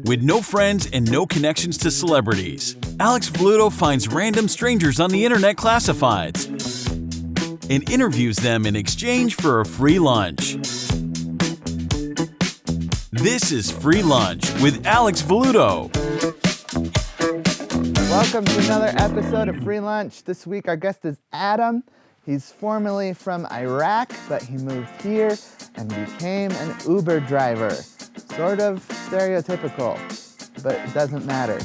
With no friends and no connections to celebrities, Alex Velluto finds random strangers on the internet classifieds and interviews them in exchange for a free lunch. This is Free Lunch with Alex Velluto. Welcome to another episode of Free Lunch. This week our guest is Adam. He's formerly from Iraq, but he moved here and became an Uber driver. Sort of stereotypical, but it doesn't matter.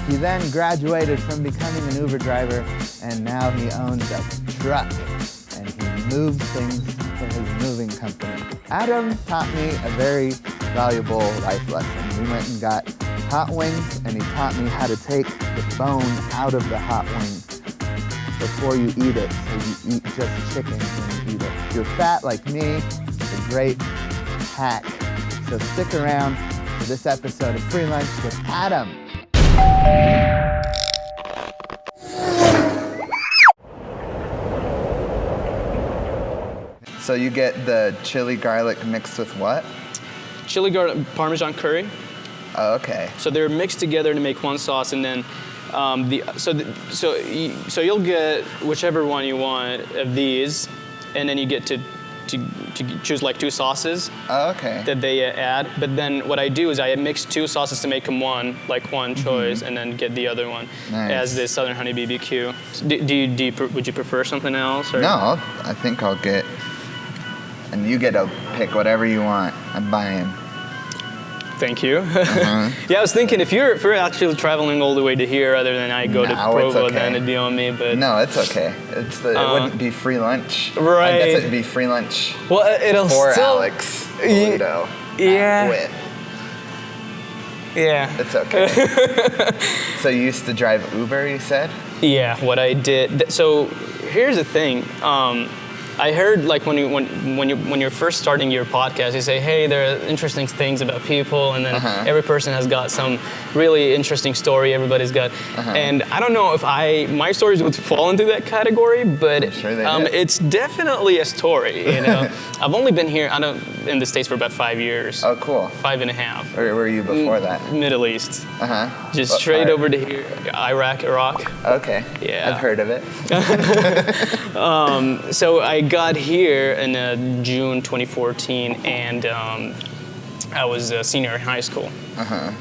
He then graduated from becoming an Uber driver, and now he owns a truck, and he moves things for his moving company. Adam taught me a very valuable life lesson. We went and got hot wings, and he taught me how to take the bone out of the hot wing before you eat it, so you eat just chicken when you eat it. If you're fat like me, it's a great hack. So stick around for this episode of Free Lunch with Adam. So you get the chili garlic mixed with what? Chili garlic Parmesan curry. Oh, okay. So they're mixed together to make one sauce, and then so you'll get whichever one you want of these, and then you get to choose like two sauces. Oh, okay. That they add. But then what I do is I mix two sauces to make them one choice, and then get the other one as the Southern Honey BBQ. Would you prefer something else? Or? No, I think I'll get, and you get to pick whatever you want. I'm buying. Thank you. Yeah, I was thinking if you're actually traveling all the way to here, other than I go to Provo, okay. then it'd be on me. But no, it's okay. It wouldn't be free lunch. Right. I guess it'd be free lunch. Well, it'll for still. Alex Velluto. Yeah. With. Yeah. It's okay. So you used to drive Uber, you said? Yeah. What I did. So here's the thing. I heard like when you're first starting your podcast, you say, hey, there are interesting things about people, and then every person has got some really interesting story. Everybody's got, and I don't know if my stories would fall into that category, but I'm sure it's definitely a story. You know, I've only been here in the States for about 5 years. Oh, cool. 5.5. Where were you before that? Middle East. Just straight over to here, Iraq. Okay. Yeah. I've heard of it. So I got here in June 2014, and I was a senior in high school. I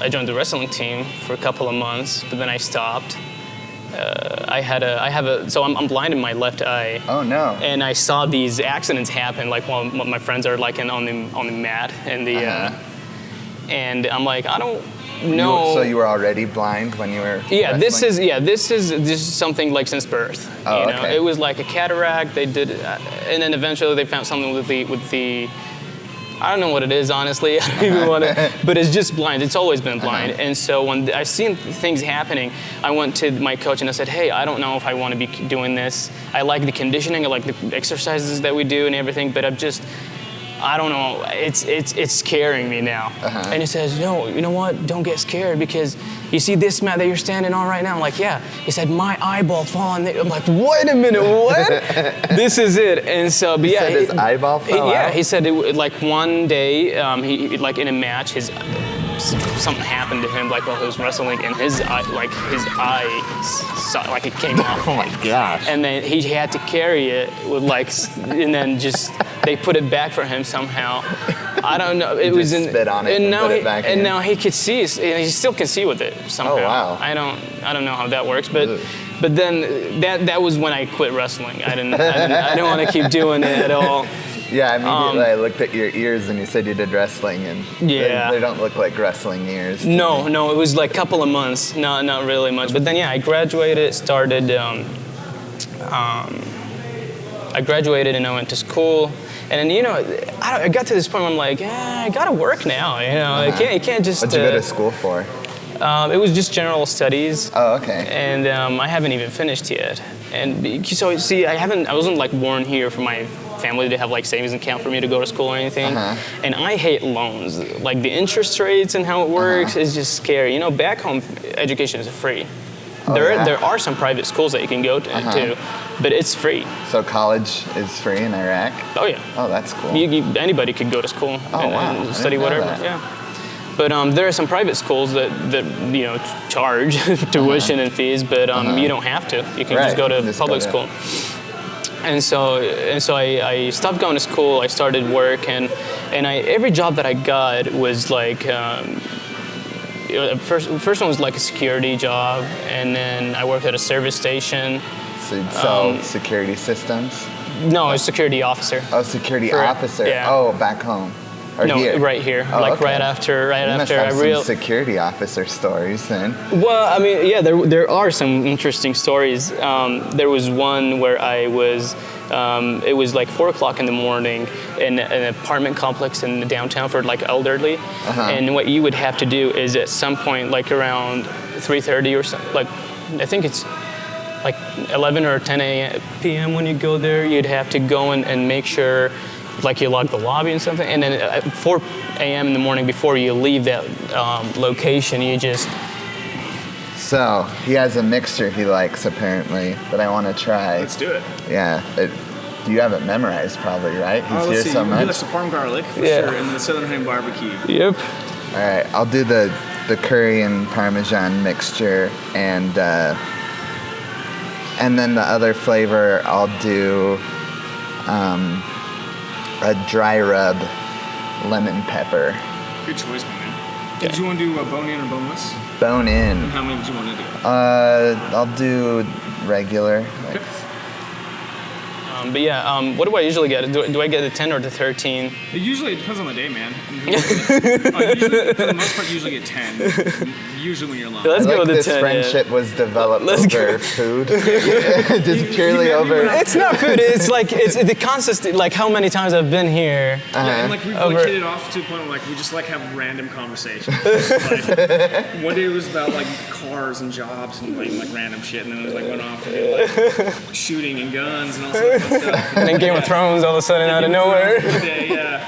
joined the wrestling team for a couple of months, but then I stopped. So I'm blind in my left eye. Oh no! And I saw these accidents happen, like while my friends are like on the mat, and and I'm like, I don't. No. So you were already blind when you were wrestling? This is something like since birth. Oh, you know? okay. It was like a cataract. They did, and then eventually they found something with the. I don't know what it is, honestly. I don't even want to. But it's just blind. It's always been blind. And so when I seen things happening, I went to my coach and I said, hey, I don't know if I want to be doing this. I like the conditioning. I like the exercises that we do and everything, but I don't know, it's scaring me now. And he says, no, you know what, don't get scared, because you see this mat that you're standing on right now? I'm like, yeah. He said, my eyeball fell on there. I'm like, wait a minute, what? This is it. And so, but he said his eyeball fell out? Yeah, he said, like one day, he like in a match, something happened to him, like while he was wrestling, and his eye, like it came off. Oh my gosh. And then he had to carry it with and then just, they put it back for him somehow. I don't know. It was spit on it and put it back in. Now he could see, and he still can see with it somehow. Oh wow. I don't know how that works, but then that was when I quit wrestling. I didn't want to keep doing it at all. Yeah, immediately I looked at your ears and you said you did wrestling, and they don't look like wrestling ears. No, it was like a couple of months, not really much. But then I graduated, I graduated and I went to school, and then I got to this point where I'm like, I gotta work now. I can't just. What'd you go to school for? It was just general studies. Oh, okay. And I haven't even finished yet. And so see, I wasn't like born here for my family to have like savings account for me to go to school or anything. And I hate loans. Like the interest rates and how it works is just scary. Back home, education is free. There are some private schools that you can go to, but it's free. So college is free in Iraq? Oh yeah. Oh, that's cool. Anybody could go to school and study whatever. Yeah. But there are some private schools that charge tuition and fees, but you don't have to. You can just go to public school. And so I stopped going to school. I started work, and every job that I got was like first one was like a security job, and then I worked at a service station. So you'd sell security systems? No, I was a security officer. Oh, security officer. Yeah. Oh, back home. Or no, here? Right here. Oh, okay. Right after you must have I some real security officer stories then. Well, I mean, yeah, there are some interesting stories. There was one where I was, it was like 4 o'clock in the morning in an apartment complex in the downtown for like elderly. And what you would have to do is at some point, like around 3:30 or something, like I think it's like 11 or 10 p.m. when you go there, you'd have to go and make sure like you log the lobby and something, and then at 4 a.m. in the morning before you leave that location, you just... So, he has a mixture he likes apparently that I want to try. Let's do it. Yeah. You have it memorized probably, right? He's here so much. He likes the parm garlic for sure, and the Southern Honey Barbecue. Yep. All right, I'll do the curry and Parmesan mixture, and then the other flavor I'll do a dry rub lemon pepper. Good choice, man. Did you want to do a bone in or boneless? Bone in. And how many did you want to do? I'll do regular. Okay. But yeah, what do I usually get? Do I get the 10 or the 13? It depends on the day, man. Usually, for the most part, you usually get 10. Usually when you're alone. Let's go with the this 10. friendship was developed over food. Just purely over. It's not food. It's like it's the consistency. Like how many times I've been here. Yeah, and like we've like hit it off to a point where like we just like have random conversations. Like, one day it was about like cars and jobs and like random shit, and then it was like went off to do like shooting and guns and all sorts of stuff. And then Game of Thrones all of a sudden out of nowhere. Yeah.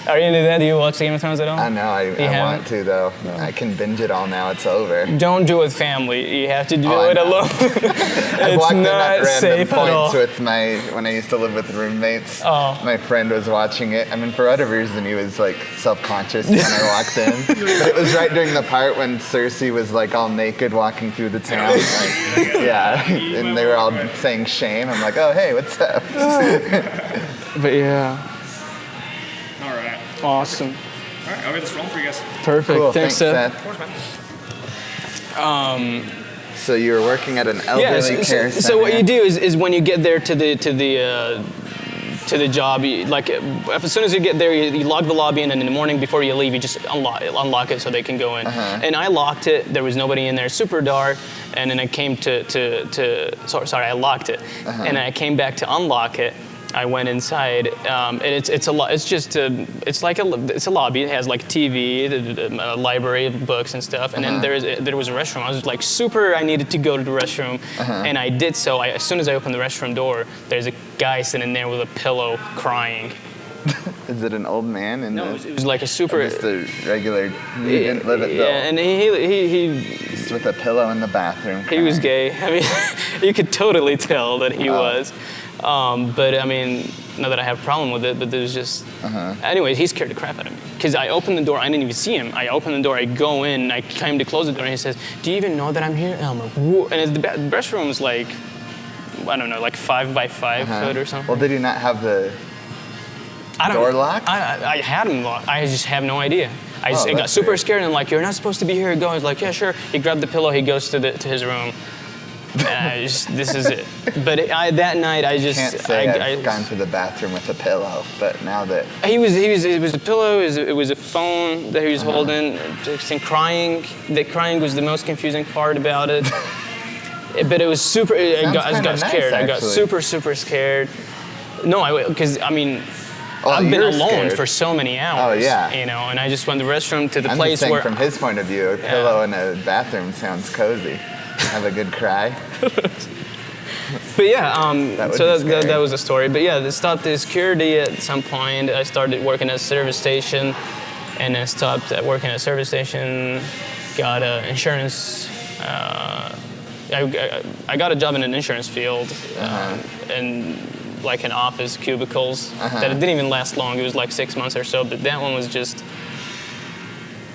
Are you into that? Do you watch Game of Thrones at all? I know, I want to though. No. I can binge it all now, it's over. Don't do it with family. You have to do it alone. I walked in at random points with when I used to live with roommates. Oh. My friend was watching it. I mean, for whatever reason, he was like self-conscious when I walked in. But it was right during the part when Cersei was like all naked walking through the town. Like, yeah, and they were all saying shame. I'm like, oh, hey, what's up? But yeah. All right. Awesome. All right, I'll get this rolling for you guys. Perfect. Cool. Thanks, Seth. Of course, man. So you were working at an elderly care center. So what you do is when you get there to the job, as soon as you get there, you log the lobby in, and in the morning before you leave, you just unlock it so they can go in. And I locked it. There was nobody in there. Super dark. And then I came I locked it. And I came back to unlock it. I went inside, and it's a lot. It's just it's a lobby. It has like TV, a library of books and stuff. And then there was a restroom. I was like I needed to go to the restroom, and I did so. As soon as I opened the restroom door, there's a guy sitting there with a pillow, crying. Is it an old man? No, it was like a super. Just a regular. He didn't live it though. Yeah, and he just with a pillow in the bathroom. He was gay. I mean, you could totally tell that he was. But I mean, not that I have a problem with it, but there's just... Anyways, he scared the crap out of me. Because I opened the door, I didn't even see him. I opened the door, I go in, I came to close the door, and he says, do you even know that I'm here? And I'm like, whoa. And the restroom was like, I don't know, like 5 by 5 foot or something. Well, did he not have the door locked? I had him locked. I just have no idea. I got super scared, and I'm like, you're not supposed to be here. Go. He's like, yeah, sure. He grabbed the pillow, he goes to his room. This is it. But that night, I just can't say I've gone to the bathroom with a pillow. But now that it was a pillow, it was a phone that he was holding, and crying. The crying was the most confusing part about it. But it was super. I got scared. I got super scared. No, because I mean. I've been alone for so many hours. Oh yeah. You know, and I just went to the restroom to the I'm place just saying where. From his point of view, a pillow in a bathroom sounds cozy. Have a good cry. But yeah, that was the story. But yeah, they stopped the security at some point. I started working at a service station, and then stopped at working at a service station. Got insurance. I got a job in an insurance field, and like in office cubicles. That it didn't even last long. It was like 6 months or so. But that one was just.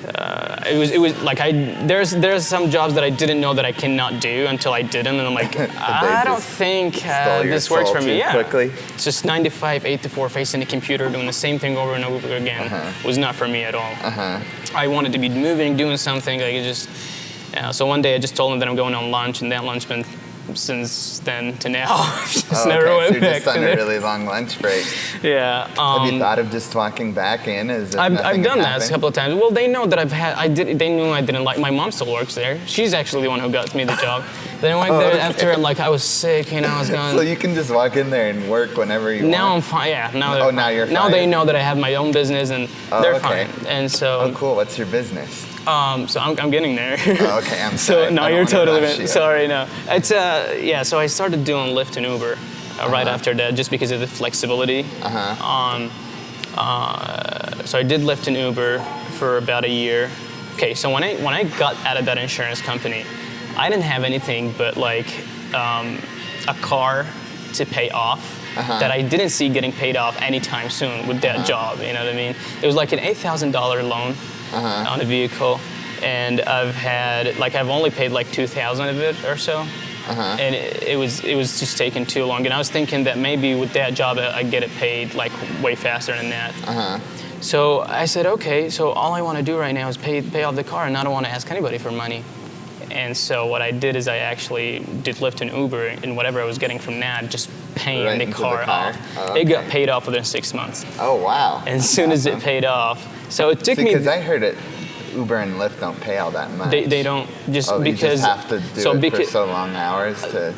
it was like there's some jobs that I didn't know that I cannot do until I did them, and I'm like, I don't think this works for me. Yeah, quickly. It's just 9 to 5, 8 to 4, facing the computer, doing the same thing over and over again. Was not for me at all. I wanted to be moving, doing something. Like it just. So one day I just told him that I'm going on lunch, and that lunch been since then to now. Just never went so you're back. just on a really long lunch break. Yeah. Have you thought of just walking back in? I've done that a couple of times. Well, they know that they knew I didn't like. My mom still works there. She's actually the one who got me the job. Then I went there after, like, I was sick, I was going. So you can just walk in there and work whenever you want. Now I'm fine. Yeah. Now now you're fine. Now they know that I have my own business, and they're fine. And so. Oh, cool. What's your business? So I'm getting there. Okay, I'm sorry. So no, you're totally right. Sorry, no. It's so I started doing Lyft and Uber right after that, just because of the flexibility. So I did Lyft and Uber for about a year. Okay, so when I got out of that insurance company, I didn't have anything but like a car to pay off. That I didn't see getting paid off anytime soon with that job. You know what I mean? It was like an $8,000 loan. On a vehicle, and I've only paid like 2,000 of it or so, and it was just taking too long. And I was thinking that maybe with that job I'd get it paid like way faster than that. So I said, okay, so all I want to do right now is pay off the car, and I don't want to ask anybody for money. And so what I did is I actually did Lyft and Uber, and whatever I was getting from that, just paying the car off. Oh, okay. It got paid off within 6 months. Oh, wow. And as soon as it paid off, so it took me. Because I heard it, Uber and Lyft don't pay all that much. They don't, just because. You just have to do it for so long hours to.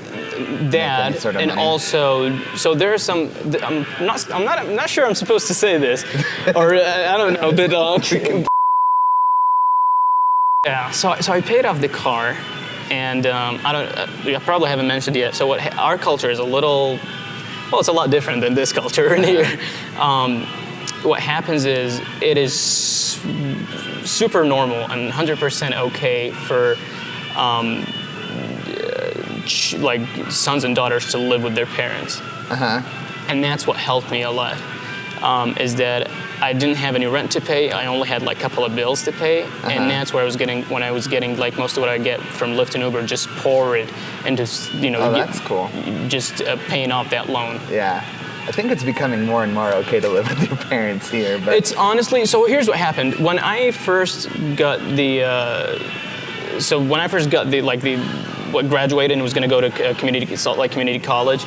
That, make any sort of and money. Also, so there are some. I'm not sure I'm supposed to say this, or I don't know, but. Yeah, so I paid off the car, and I probably haven't mentioned yet. So our culture is it's a lot different than this culture in here. What happens is it is super normal and 100% okay for like sons and daughters to live with their parents. And that's what helped me a lot. Is that I didn't have any rent to pay. I only had like a couple of bills to pay, and that's where when I was getting like most of what I get from Lyft and Uber, just pour it into that's cool. Just paying off that loan. Yeah, I think it's becoming more and more okay to live with your parents here. But it's honestly, so here's what happened when I first got graduated and was going to go to Salt Lake Community College.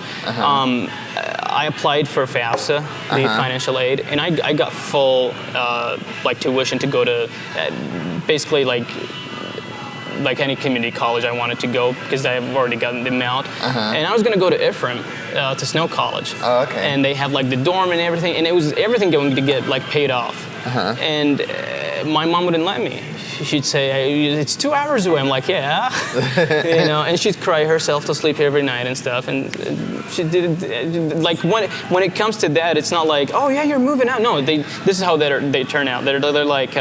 I applied for FAFSA, the financial aid, and I got full tuition to go to basically like any community college I wanted to go because I've already gotten the amount. And I was going to go to Ephraim, to Snow College. Oh, okay. And they have like the dorm and everything, and it was everything going to get like paid off. And my mom wouldn't let me. She'd say, it's 2 hours away. I'm like, yeah. And she'd cry herself to sleep every night and stuff. And she did, like, when it comes to that, it's not like, oh, yeah, you're moving out. No, this is how they turn out. They're like,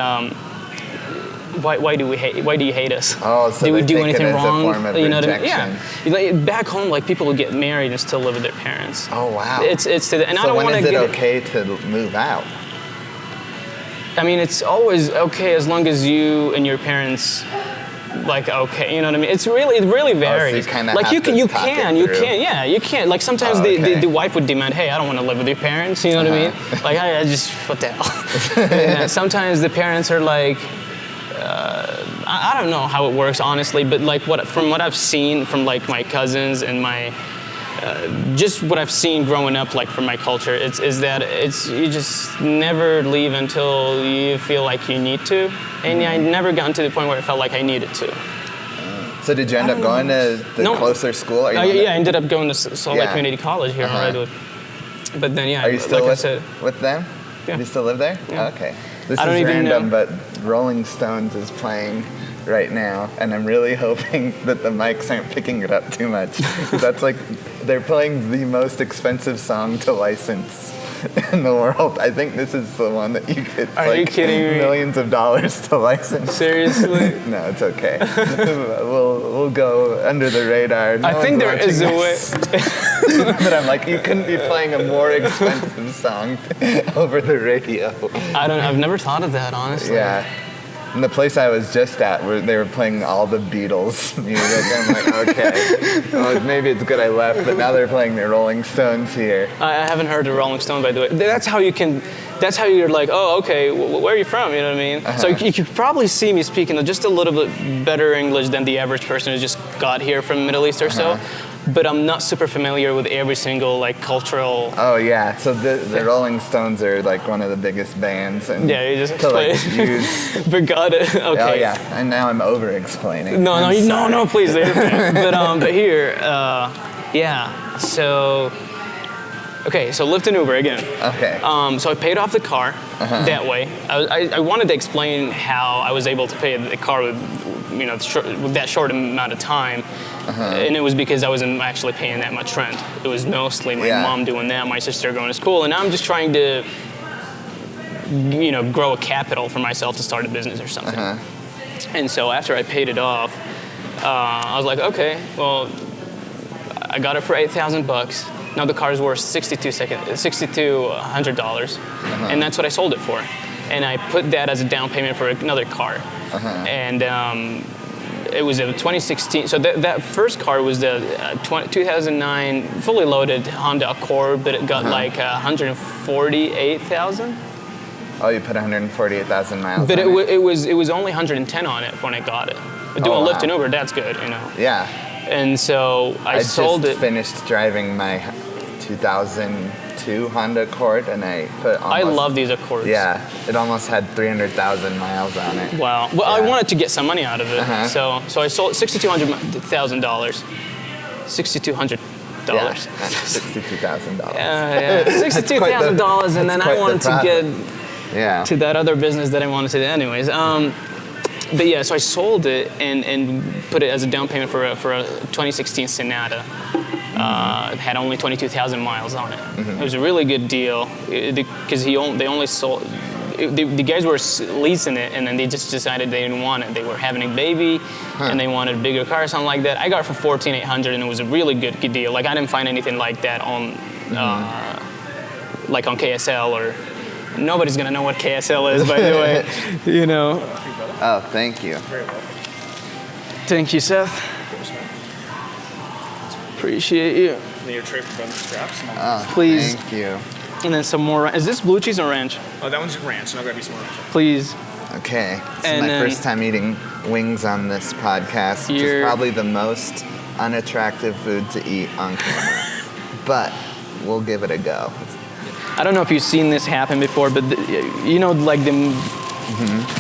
why do you hate us? Oh, so do we do anything wrong? A form of rejection. What I mean? Yeah. Like, back home, like, people would get married and still live with their parents. Oh, wow. And so I don't want to get it okay to move out? I mean, it's always okay as long as you and your parents, like, okay, you know what I mean? It really varies. So you kind of like have you to talk it through. Yeah, you can. Like sometimes the wife would demand, hey, I don't want to live with your parents. You know what I mean? Like I just what the hell. And sometimes the parents are like, I don't know how it works honestly, but like from what I've seen from like my cousins and my. Just what I've seen growing up, like from my culture, is that you just never leave until you feel like you need to, and I never gotten to the point where I felt like I needed to. So did you end up going to the closer school? I ended up going to Salt Lake Community College here in Redwood. But then, are you still like I said, with them? Yeah. You still live there? Yeah. Okay. This is random, but Rolling Stones is playing right now, and I'm really hoping that the mics aren't picking it up too much. That's like, they're playing the most expensive song to license in the world. I think this is the one that you get you kidding me? Millions of dollars to license. Seriously? No, it's okay. we'll go under the radar. I think there is a way. But I'm like, you couldn't be playing a more expensive song over the radio. I've never thought of that, honestly. Yeah. And the place I was just at, where they were playing all the Beatles music. I'm like, okay, well, maybe it's good I left, but now they're playing the Rolling Stones here. I haven't heard the Rolling Stone, by the way. That's how you're like, oh, okay, where are you from? You know what I mean? So you could probably see me speaking just a little bit better English than the average person who just got here from Middle East or so. But I'm not super familiar with every single like cultural. Oh yeah, so the Rolling Stones are like one of the biggest bands. And yeah, you just to like explain. use. But got it. Okay. Oh yeah, and now I'm over-explaining. No, please. But here, yeah. So. Okay, so Lyft and Uber again. Okay. So I paid off the car that way. I wanted to explain how I was able to pay the car with that short amount of time, and it was because I wasn't actually paying that much rent. It was mostly my mom doing that, my sister going to school, and I'm just trying to, grow a capital for myself to start a business or something. And so after I paid it off, I was like, okay, well, I got it for $8,000. Now the car is worth $6,200, and that's what I sold it for. And I put that as a down payment for another car. And it was a 2016. So that first car was the 2009 fully loaded Honda Accord, but it got like 148,000. Oh, you put 148,000 miles. But on it was only 110 on it when I got it. But doing Lyft and Uber, that's good, Yeah. And so I sold it. I just finished driving my 2002 Honda Accord, and I put almost, I love these Accords. Yeah, it almost had 300,000 miles on it. Wow. Well, I wanted to get some money out of it, so I sold $6,200,000. $6,200. Yeah, $62,000. $62,000, and then I wanted to get to that other business that I wanted to do anyways. But yeah, so I sold it and put it as a down payment for a 2016 Sonata. It had only 22,000 miles on it. It was a really good deal because they only sold. The guys were leasing it, and then they just decided they didn't want it. They were having a baby, and they wanted a bigger car or something like that. I got it for $14,800, and it was a really good deal. Like I didn't find anything like that on, like on KSL or. Nobody's gonna know what KSL is, by the way. Oh, thank you. Very well. Thank you, Seth. Appreciate you. Need your tray for bonus scraps. Oh, please. Thank you. And then some more. Is this blue cheese or ranch? Oh, that one's ranch, and I'll grab you some more ranch. Please. Okay. This is my first time eating wings on this podcast, which is probably the most unattractive food to eat on camera. But we'll give it a go. I don't know if you've seen this happen before, but like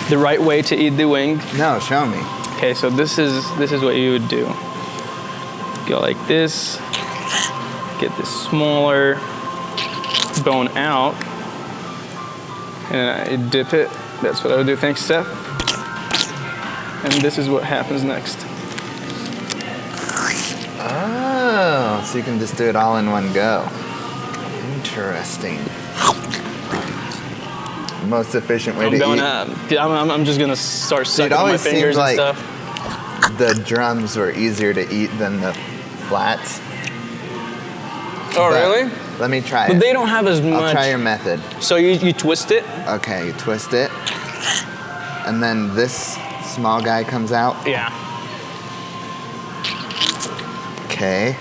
the right way to eat the wing. No, show me. Okay, so this is what you would do. Go like this. Get this smaller bone out, and I dip it. That's what I would do. Thanks, Seth. And this is what happens next. Oh, so you can just do it all in one go. Interesting. Most efficient way to eat. I'm just gonna start sucking on my fingers and stuff. The drums were easier to eat than the flats. Oh, really? Let me try it. But they don't have as much. I'll try your method. So you twist it? Okay, you twist it. And then this small guy comes out. Yeah. Okay.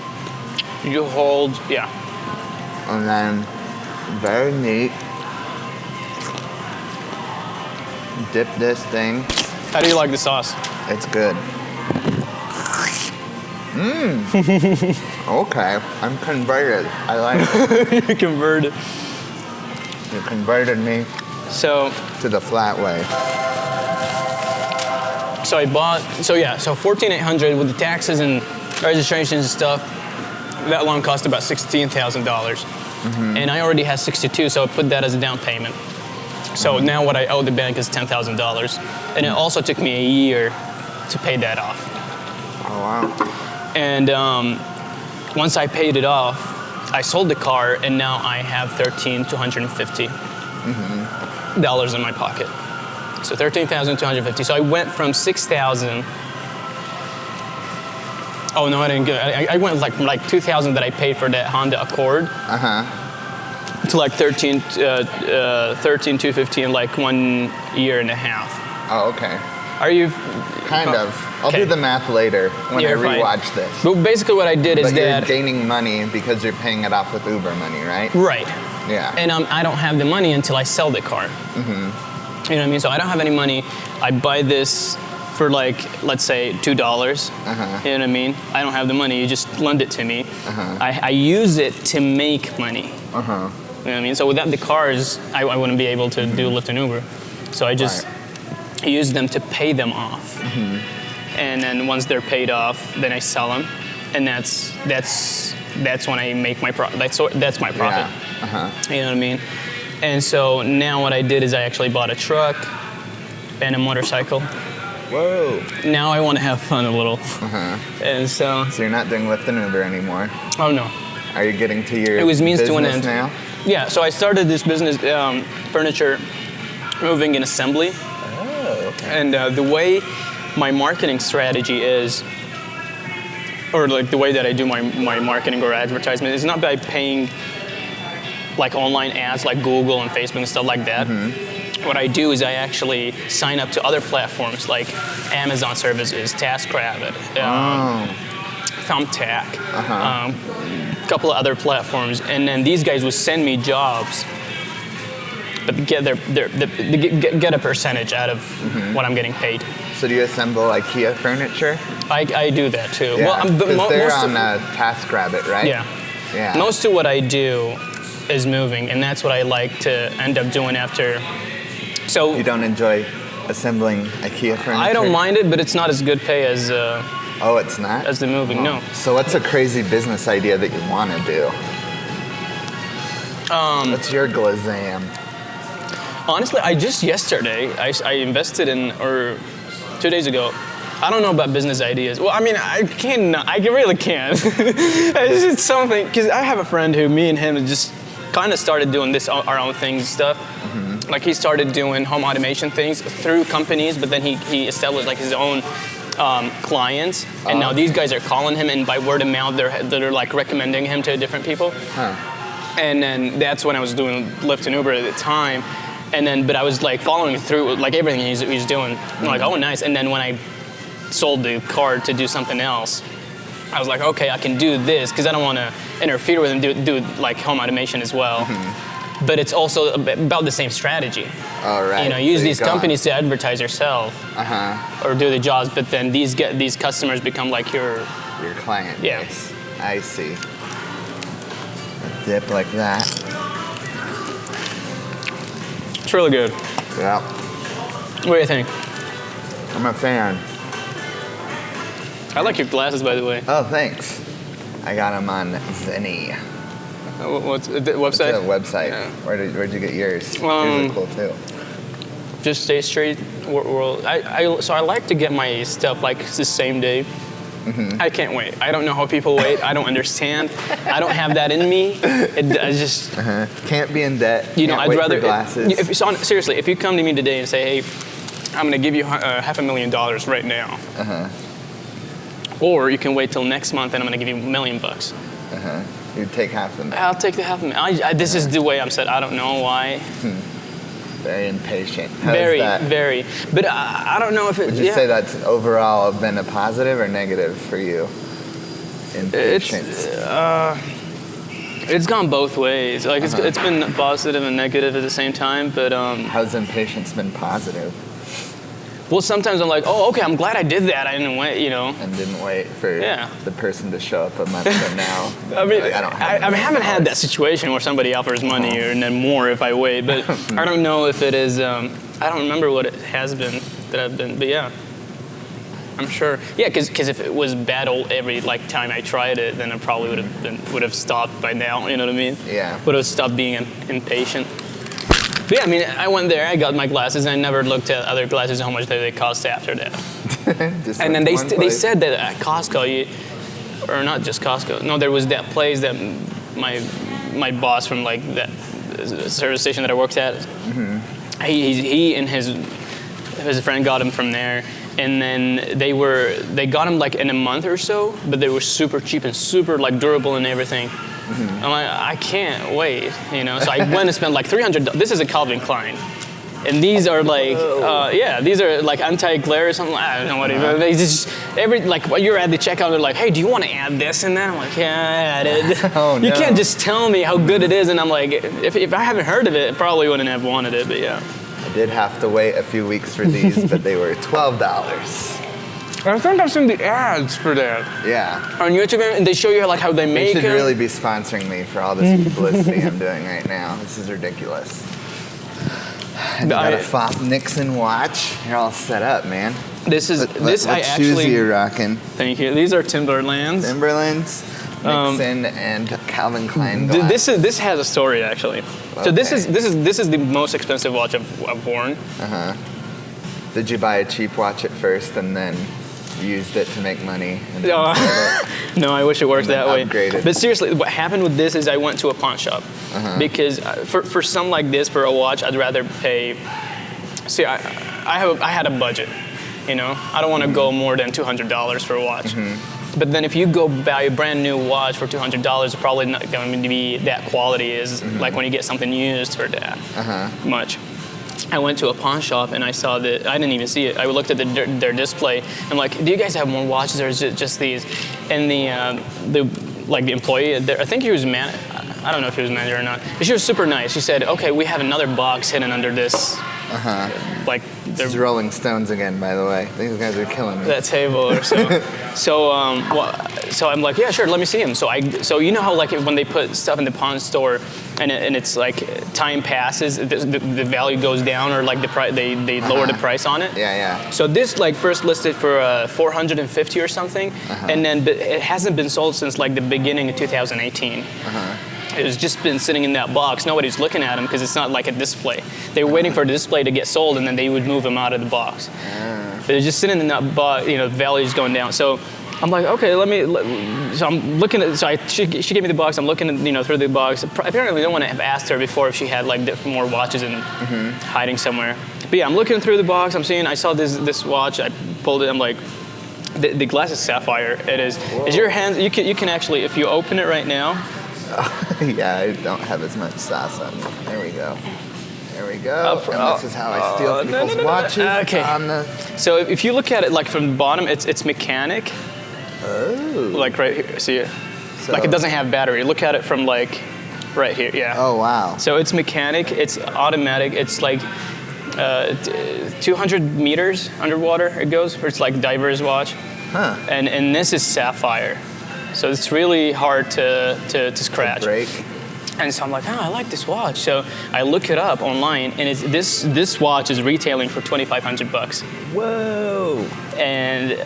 You hold, yeah. And then, very neat, dip this thing. How do you like the sauce? It's good. Okay, I'm converted. I like it. You converted. You converted me to the flat way. So $14,800 with the taxes and registrations and stuff. That loan cost about $16,000. And I already had 62, so I put that as a down payment. So now what I owe the bank is $10,000. And it also took me a year to pay that off. Oh, wow. And once I paid it off, I sold the car, and now I have $13,250 in my pocket. So $13,250. So I went from $6,000. Oh no, I didn't get it. I went from like $2,000 that I paid for that Honda Accord to like $13,250 in like 1 year and a half. Oh, okay. Are you? Kind of. I'll Okay. do the math later when You're I fine. rewatch this. But basically, what I did is But you're that. gaining money because you're paying it off with Uber money, right? Right. Yeah. And I don't have the money until I sell the car. Mm-hmm. You know what I mean? So I don't have any money. I buy this for like, let's say $2. You know what I mean? I don't have the money. You just lend it to me. I use it to make money. You know what I mean? So without the cars, I wouldn't be able to do Lyft and Uber. So I just use them to pay them off. And then once they're paid off, then I sell them, and that's when I make my profit. That's my profit. You know what I mean? And so now what I did is I actually bought a truck and a motorcycle. Whoa. Now I want to have fun a little. And so. So you're not doing Lyft and Uber anymore. Oh no. Are you getting to your It was means to an business end. now? Yeah. So I started this business, furniture moving and assembly. Oh, okay. And the way my marketing strategy is, or like the way that I do my marketing or advertisement, is not by paying like online ads like Google and Facebook and stuff like that. What I do is I actually sign up to other platforms like Amazon services, TaskRabbit, Thumbtack, a couple of other platforms, and then these guys would send me jobs, but get a percentage out of what I'm getting paid. So do you assemble IKEA furniture? I do that too. Yeah, Well, but because they're most on TaskRabbit, right? yeah. Yeah. Most of what I do is moving, and that's what I like to end up doing after. So You don't enjoy assembling IKEA furniture? I don't mind it, but it's not as good pay as Oh, it's not? the moving. No. So what's a crazy business idea that you want to do? What's your glazam? Honestly, I just yesterday I invested in, or 2 days ago. I don't know about business ideas. Well, I mean, I really can. It's just something, because I have a friend who, me and him just kind of started doing our own things stuff. Like he started doing home automation things through companies, but then he established like his own clients, and now these guys are calling him, and by word of mouth, they're like recommending him to different people. And then that's when I was doing Lyft and Uber at the time. But I was like following through like everything he's doing. I'm like, oh, nice. And then when I sold the car to do something else, I was like, okay, I can do this because I don't want to interfere with him, do like home automation as well. But it's also about the same strategy. All right. You know, use So these companies to advertise yourself or do the jobs, but then these customers become like your client Yeah. base. I see. A dip like that. It's really good. Yeah. What do you think? I'm a fan. I like your glasses, by the way. Oh, thanks. I got them on Zenny. What's the It's a website? website. Yeah. Where'd you get yours? Yours are cool too. Just Stay Straight World. So I like to get my stuff like the same day. I can't wait. I don't know how people wait. I don't understand. I don't have that in me. I just Can't be in debt. You know, Can't I'd wait rather. for glasses. Seriously, if you come to me today and say, "Hey, I'm going to give you $500,000 right now," or you can wait till next month and I'm going to give you $1 million. You'd take half of them. I'll take the $500,000. This is the way I'm set. I don't know why. Very impatient. How's Very, that? very. But I don't know if it. Would you say that's overall been a positive or negative for you? Impatience. It's gone both ways. Like it's been positive and negative at the same time. But How's impatience been positive? well, sometimes I'm like, oh, okay, I'm glad I did that. I didn't wait, you know. And didn't wait for Yeah. the person to show up a month from now. I mean, Like, I don't I haven't had that situation where somebody offers money and then more if I wait. But I don't know if it is. I don't remember what it has been that I've been. But yeah, I'm sure. Yeah, because if it was bad every like time I tried it, then I probably would have stopped by now. You know what I mean? Yeah. Would have stopped being impatient. But yeah, I mean, I went there, I got my glasses, and I never looked at other glasses, how much they cost after that. Just And then went to one they place. said that at Costco, or not just Costco, no, there was that place that my boss from like that service station that I worked at, he and his friend got him from there, and then they got him like in a month or so, but they were super cheap and super like durable and everything. I'm like, I can't wait, you know. So I went and spent like $300. This is a Calvin Klein. And these are like, these are like anti-glare or something. I don't know what it is. They just when you're at the checkout, they're like, hey, do you want to add this in there? I'm like, yeah, I added. Oh, You no. can't just tell me how good it is, and I'm like, if I haven't heard of it, I probably wouldn't have wanted it. But yeah. I did have to wait a few weeks for these, but they were $12. I think I've seen the ads for that Yeah. on YouTube, and they show you like how they They make should it. really be sponsoring me for all this publicity I'm doing right now. This is ridiculous. And you got a Fop Nixon watch. You're all set up, man. This is What shoes are you rocking? Thank you. These are Timberlands. Timberlands, Nixon, and Calvin Klein glass. This has a story actually. So this is the most expensive watch I've worn. Did you buy a cheap watch at first and then used it to make money? And then No, sold it? no, I wish it worked And then that way. upgraded. But seriously, what happened with this is I went to a pawn shop because for something like this, for a watch, I'd rather pay. See, I had a budget, you know. I don't want to go more than $200 for a watch. But then if you go buy a brand new watch for $200, it's probably not going to be that quality as like when you get something used for that much. I went to a pawn shop and I saw that, I didn't even see it. I looked at their display. I'm like, do you guys have more watches or is it just these? And the employee, I think he was I don't know if he was manager or not, but she was super nice. She said, okay, we have another box hidden under this. Like This is Rolling Stones again, by the way. These guys are killing me. that table or so. So I'm like, yeah, sure, let me see them. So you know how like when they put stuff in the pawn store and it's like time passes, the value goes down or like they lower the price on it. Yeah. So this like first listed for $450 or something, and then it hasn't been sold since like the beginning of 2018. It's just been sitting in that box. Nobody's looking at them because it's not like a display. They were waiting for the display to get sold, and then they would move them out of the box. But they're just sitting in that box, you know, the value's going down. So I'm like, okay, so I'm looking at, she gave me the box. I'm looking at, you know, through the box. Apparently, no one have asked her before if she had like more watches in hiding somewhere. But yeah, I'm looking through the box. I saw this watch. I pulled it. I'm like, the glass is sapphire. It is. Is your hands? You can actually, if you open it right now. Yeah, I don't have as much sauce on me. There we go. And this is how I steal people's watches. Okay. So if you look at it like from the bottom, it's mechanic. Oh. Like right here. See it? So, like it doesn't have battery. Look at it from like right here. Yeah. Oh, wow. So it's mechanic. It's automatic. It's like 200 meters underwater it goes. Or it's like diver's watch. And this is sapphire. So it's really hard to scratch. Break. And so I'm like, I like this watch. So I look it up online, and this watch is retailing for $2,500. Whoa. And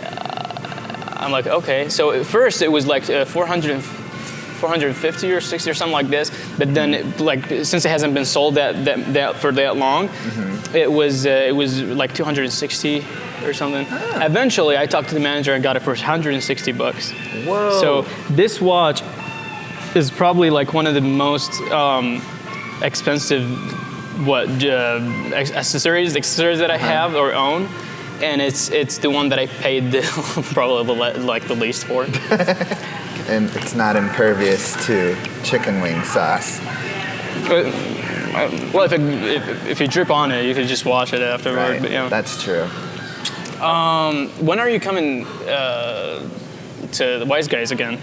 I'm like, okay. So at first it was like 450 or 60 or something like this. But then, since it hasn't been sold that for that long, it was like 260 or something. Eventually, I talked to the manager and got it for $160. Whoa. So this watch is probably like one of the most expensive accessories that I have or own, and it's the one that I paid probably like the least for. And it's not impervious to chicken wing sauce. Well, if you drip on it, you could just wash it afterward. Right. But, yeah. That's true. When are you coming to the Wise Guys again?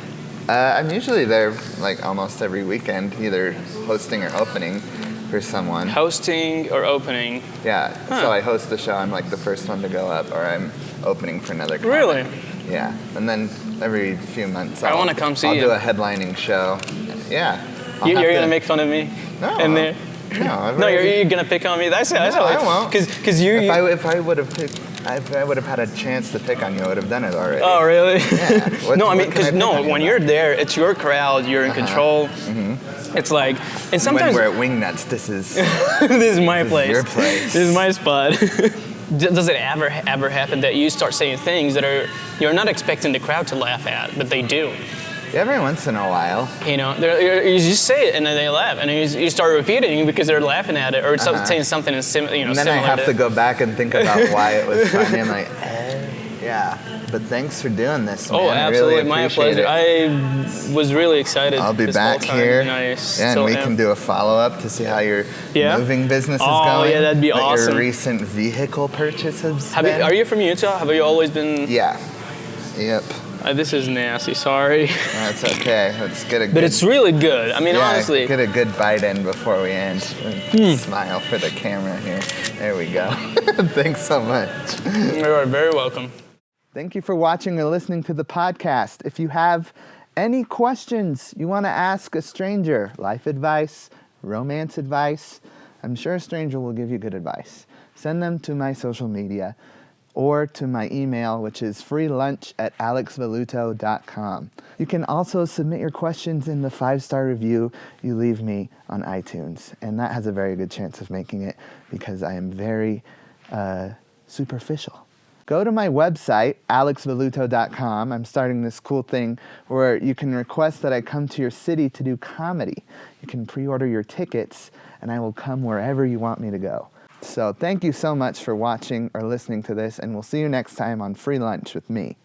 I'm usually there like almost every weekend, either hosting or opening for someone. Hosting or opening? Yeah. So I host the show. I'm like the first one to go up, or I'm opening for another comic. Really? Yeah. And then every few months I want to come see I'll you. do a headlining show. Yeah. You're gonna make fun of me? No. In there? No, you're gonna pick on me. That's I won't. Because you. If I would have picked, if I would have had a chance to pick on you, I would have done it already. Oh, really? Yeah. When you're there, it's your crowd. You're in control. It's like, and sometimes when we're at Wingnuts, this is this is my place. your place. This is my spot. Does it ever happen that you start saying things that you're not expecting the crowd to laugh at, but they do? Every once in a while. You know, you just say it and then they laugh, and you start repeating because they're laughing at it, or saying something And then similar I have to go back and think about why it was funny. I'm like, Yeah, but thanks for doing this, man. Oh, absolutely, Really my appreciate pleasure. it. I was really excited. I'll be this back whole time, here, and I and still we am. can do a follow-up to see how your moving business is Oh, going. yeah, that'd be what awesome. Your recent vehicle purchase has been. Are you from Utah? Have you always been? Yeah. Yep. This is nasty. Sorry. That's okay. Let's get a good... But it's really good. I mean, honestly. Get a good bite in before we end. Smile for the camera here. There we go. Thanks so much. You are very welcome. Thank you for watching or listening to the podcast. If you have any questions you want to ask a stranger, life advice, romance advice, I'm sure a stranger will give you good advice. Send them to my social media or to my email, which is freelunch@alexvelluto.com. You can also submit your questions in the 5-star review you leave me on iTunes, and that has a very good chance of making it because I am very superficial. Go to my website, alexvelluto.com. I'm starting this cool thing where you can request that I come to your city to do comedy. You can pre-order your tickets, and I will come wherever you want me to go. So thank you so much for watching or listening to this, and we'll see you next time on Free Lunch with me.